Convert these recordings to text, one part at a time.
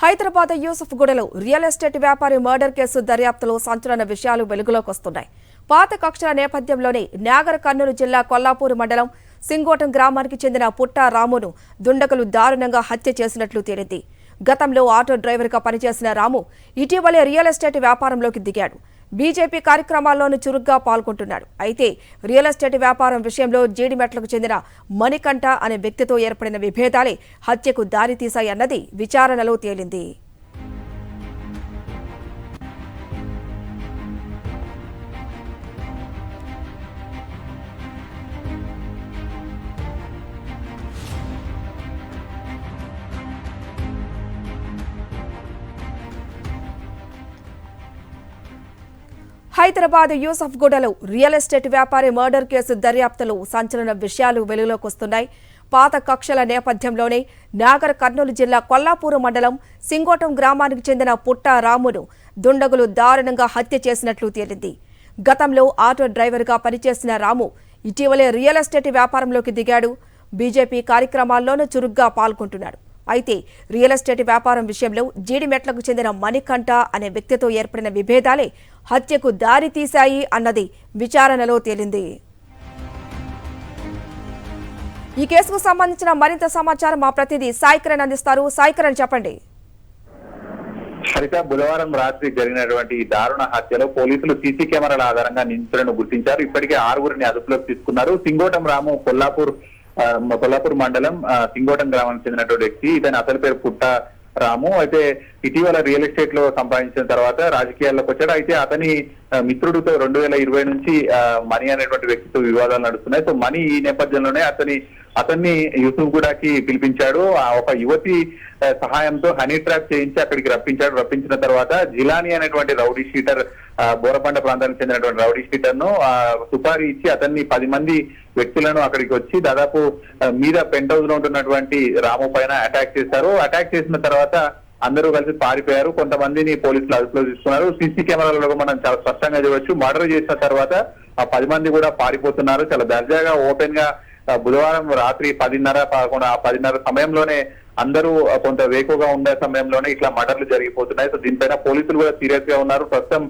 Hyderabad యూసుఫ్గూడలో real estate వ్యాపారి murder case దర్యాప్తులో సంచలన విషయాలు వెలుగులోకి వస్తున్నాయి. పాత కక్షల నేపథ్యంలోనే నాగర్ కర్నూలు జిల్లా కొల్లాపూర్ మండలం సింగోటం గ్రామానికి చెందిన పుట్టా రామును దుండగులు దారుణంగా హత్య చేసినట్లు తేలింది. గతంలో ఆటో డ్రైవర్గా పనిచేసిన రాము ఇటీవలే రియల్ ఎస్టేట్ వ్యాపారంలోకి దిగాడు. బీజేపీ కార్యక్రమాల్లోనూ చురుగ్గా పాల్గొంటున్నాడు. అయితే రియల్ ఎస్టేట్ వ్యాపారం విషయంలో జీడిమెట్లకు చెందిన మణికంఠ అనే వ్యక్తితో ఏర్పడిన విభేదాలే హత్యకు దారితీశాయన్నది విచారణలో తేలింది. హైదరాబాద్ యూసుఫ్గూడలో రియల్ ఎస్టేట్ వ్యాపారి మర్డర్ కేసు దర్యాప్తులో సంచలన విషయాలు వెలుగులోకి వస్తున్నాయి. పాత కక్షల నేపథ్యంలోనే నాగర్ కర్నూలు జిల్లా కొల్లాపూర్ మండలం సింగోటం గ్రామానికి చెందిన పుట్టా రామును దుండగులు దారుణంగా హత్య చేసినట్లు తేలింది. గతంలో ఆటో డ్రైవర్గా పనిచేసిన రాము ఇటీవలే రియల్ ఎస్టేట్ వ్యాపారంలోకి దిగాడు. బీజేపీ కార్యక్రమాల్లోనూ చురుగ్గా పాల్గొంటున్నాడు. అయితే రియల్ ఎస్టేట్ వ్యాపారం విషయంలో జీడిమెట్లకు చెందిన మణికంఠ అనే వ్యక్తితో ఏర్పడిన విభేదాలే హత్యకు దారితీశాయి అన్నది విచారణలో తేలింది. ఈ కేసుకు సంబంధించిన మరింత సమాచారం మా ప్రతినిధి సాయికిరణ్ అందిస్తారు. సాయికిరణ్, చెప్పండి. హరిత, బుధవారం రాత్రి జరిగినటువంటి ఈ దారుణ హత్యలో పోలీసులు సీసీ కెమెరాల ఆధారంగా నిందితులను గుర్తించారు. ఇప్పటికే 6గురిని అదుపులోకి తీసుకున్నారు. సింగోటం రాము కొల్లాపూర్ మండలం సింగోటం గ్రామానికి చెందినటువంటి వ్యక్తి. ఇతని అసలు పేరు పుట్టా రాము. అయితే ఇటీవల రియల్ ఎస్టేట్ లో సంపాదించిన తర్వాత రాజకీయాల్లోకి వచ్చాడు. అయితే అతని మిత్రుడితో 2020 నుంచి మణి అనేటువంటి వ్యక్తితో వివాదాలు నడుస్తున్నాయి. సో మణి ఈ నేపథ్యంలోనే అతన్ని యూసుఫ్గూడకి పిలిపించాడు. ఒక యువతి సహాయంతో హనీ ట్రాప్ చేయించి అక్కడికి రప్పించిన తర్వాత జిలానీ అనేటువంటి రౌడీ షీటర్, బోరబండ ప్రాంతానికి చెందినటువంటి రౌడీ షీటర్ ను సుపారీ ఇచ్చి అతన్ని 10 మంది వ్యక్తులను అక్కడికి వచ్చి దాదాపు మీద పెంట్ హౌస్ లో ఉంటున్నటువంటి రాము పైన అటాక్ చేశారు. అటాక్ చేసిన తర్వాత అందరూ కలిసి పారిపోయారు. కొంతమందిని పోలీసులు అదుపులో తీసుకున్నారు. సీసీ కెమెరాలలో మనం చాలా స్పష్టంగా చూడవచ్చు. మర్డర్ చేసిన తర్వాత ఆ 10 మంది కూడా పారిపోతున్నారు. చాలా దర్జాగా ఓపెన్ గా బుధవారం రాత్రి 10:30 సమయంలోనే అందరూ కొంత వేకువగా ఉండే సమయంలోనే ఇట్లా మర్డర్లు జరిగిపోతున్నాయి. సో దీనిపైన పోలీసులు కూడా సీరియస్ గా ఉన్నారు. ప్రస్తుతం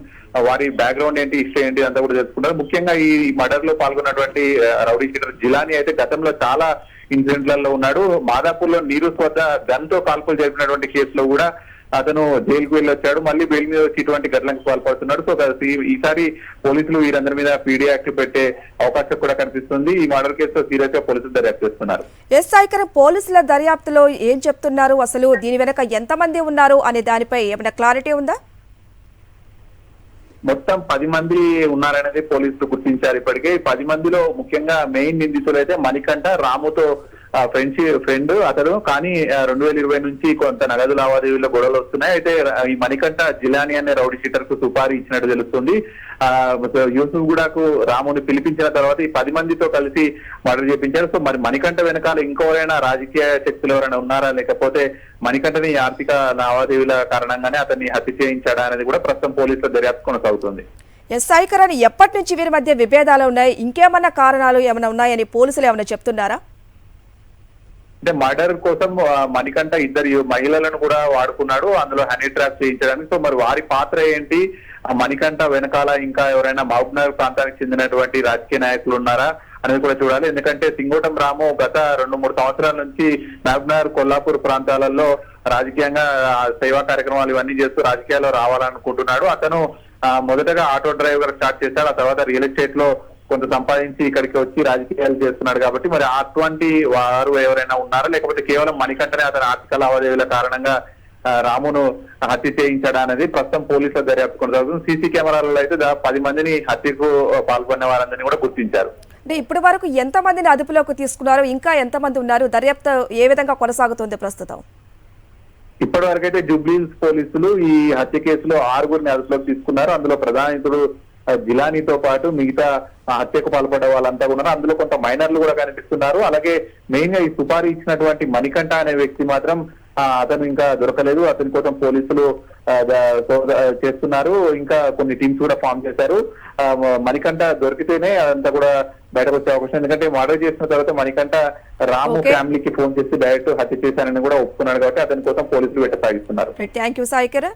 వారి బ్యాక్గ్రౌండ్ ఏంటి, హిస్టరీ ఏంటి అంతా కూడా తెలుసుకున్నారు. ముఖ్యంగా ఈ మర్డర్ లో పాల్గొన్నటువంటి రౌడీ షీటర్ జిలానీ అయితే గతంలో చాలా ఇన్సిడెంట్లలో ఉన్నాడు. మాదాపూర్ లో నీరూస్ వద్ద గన్ తో కాల్పులు జరిపినటువంటి కేసులో కూడా అతను జైలుకు వెళ్ళొచ్చాడు. మళ్ళీ బెయిల్ మీద వచ్చి ఇటువంటి ఘటనలకు పాల్పడుతున్నాడు. సో ఈసారి పోలీసులు వీరందరి మీద పీడీ యాక్ట్ పెట్టే అవకాశం కూడా కనిపిస్తుంది. ఈ మర్డర్ కేసులో సీరియస్ గా పోలీసులు దర్యాప్తు చేస్తున్నారు. పోలీసుల దర్యాప్తులో ఏం చెప్తున్నారు? అసలు దీని వెనక ఎంతమంది ఉన్నారు అనే దానిపై ఏమైనా క్లారిటీ ఉందా? మొత్తం 10 మంది ఉన్నారనేది పోలీసులు గుర్తించారు. ఇప్పటికే 10 మందిలో ముఖ్యంగా మెయిన్ నిందితులు అయితే మణికంఠ రాముతో ఫ్రెండ్ అతడు. కానీ 2020 నుంచి కొంత నగదు లావాదేవీలో గొడవలు వస్తున్నాయి. అయితే ఈ మణికంఠ జిలానీ అనే రౌడీ షీటర్ కు సుపారీ ఇచ్చినట్టు తెలుస్తుంది. యూసుఫ్గూడకు రాముని పిలిపించిన తర్వాత ఈ 10 మందితో కలిసి మర్డర్ చేపించారు. సో మరి మణికంఠ వెనకాల ఇంకెవరైనా రాజకీయ శక్తులు ఎవరైనా ఉన్నారా, లేకపోతే మణికంఠని ఆర్థిక లావాదేవీల కారణంగానే అతన్ని హత్య చేయించాడా అనేది కూడా ప్రస్తుతం పోలీసుల దర్యాప్తు కొనసాగుతుంది. సాయికరణ్, ఎప్పటి నుంచి వీరి మధ్య విభేదాలు ఉన్నాయి? ఇంకేమన్నా కారణాలు ఏమైనా ఉన్నాయని పోలీసులు ఏమైనా చెప్తున్నారా? అంటే మర్డర్ కోసం మణికంఠ 2 మహిళలను కూడా వాడుకున్నాడు, అందులో హనీ ట్రాప్ చేయించడానికి. సో మరి వారి పాత్ర ఏంటి, మణికంఠ వెనకాల ఇంకా ఎవరైనా మహబూబ్నగర్ ప్రాంతానికి చెందినటువంటి రాజకీయ నాయకులు ఉన్నారా అనేది కూడా చూడాలి. ఎందుకంటే సింగోటం రాము గత 2-3 సంవత్సరాల నుంచి మహబూబ్నగర్, కొల్లాపూర్ ప్రాంతాలలో రాజకీయంగా సేవా కార్యక్రమాలు ఇవన్నీ చేస్తూ రాజకీయాల్లో రావాలనుకుంటున్నాడు. అతను మొదటగా ఆటో డ్రైవర్ స్టార్ట్ చేశాడు. ఆ తర్వాత రియల్ ఎస్టేట్ లో కొంత సంపాదించి ఇక్కడికి వచ్చి రాజకీయాలు చేస్తున్నాడు. కాబట్టి మరి అటువంటి వారు ఎవరైనా ఉన్నారా, లేకపోతే కేవలం మణికంఠనే అతని ఆర్థిక లావాదేవీల కారణంగా రామును హత్య చేయించడా అనేది ప్రస్తుతం పోలీసుల దర్యాప్తు కొనసాగుతుంది. సీసీ కెమెరాలలో అయితే 10 మందిని హత్యకు పాల్గొన్న వారందరినీ కూడా గుర్తించారు. అంటే ఇప్పటి వరకు ఎంత మందిని అదుపులోకి తీసుకున్నారు? ఇంకా ఎంతమంది ఉన్నారు? దర్యాప్తు ఏ విధంగా కొనసాగుతుంది ప్రస్తుతం? ఇప్పటి వరకైతే జూబ్లీహిల్స్ పోలీసులు ఈ హత్య కేసులో 6గురిని అదుపులోకి తీసుకున్నారు. అందులో ప్రధానితుడు జిలానీతో పాటు మిగతా హత్యకు పాల్పడ్డ వాళ్ళంతా ఉన్నారు. అందులో కొంత మైనర్లు కూడా కనిపిస్తున్నారు. అలాగే మెయిన్ గా ఈ సుపారీ ఇచ్చినటువంటి మణికంఠ అనే వ్యక్తి మాత్రం అతను ఇంకా దొరకలేదు. అతని కోసం పోలీసులు చేస్తున్నారు. ఇంకా కొన్ని టీమ్స్ కూడా ఫామ్ చేశారు. మణికంఠ దొరికితేనే అదంతా కూడా బయటకు వచ్చే అవకాశం. ఎందుకంటే మర్డర్ చేసిన తర్వాత మణికంఠ రాము ఫ్యామిలీకి ఫోన్ చేసి డైరెక్ట్ హత్య చేశానని కూడా ఒప్పుకున్నాడు. కాబట్టి అతని కోసం పోలీసులు వెంట సాగిస్తున్నారు. Thank you సాయికర్.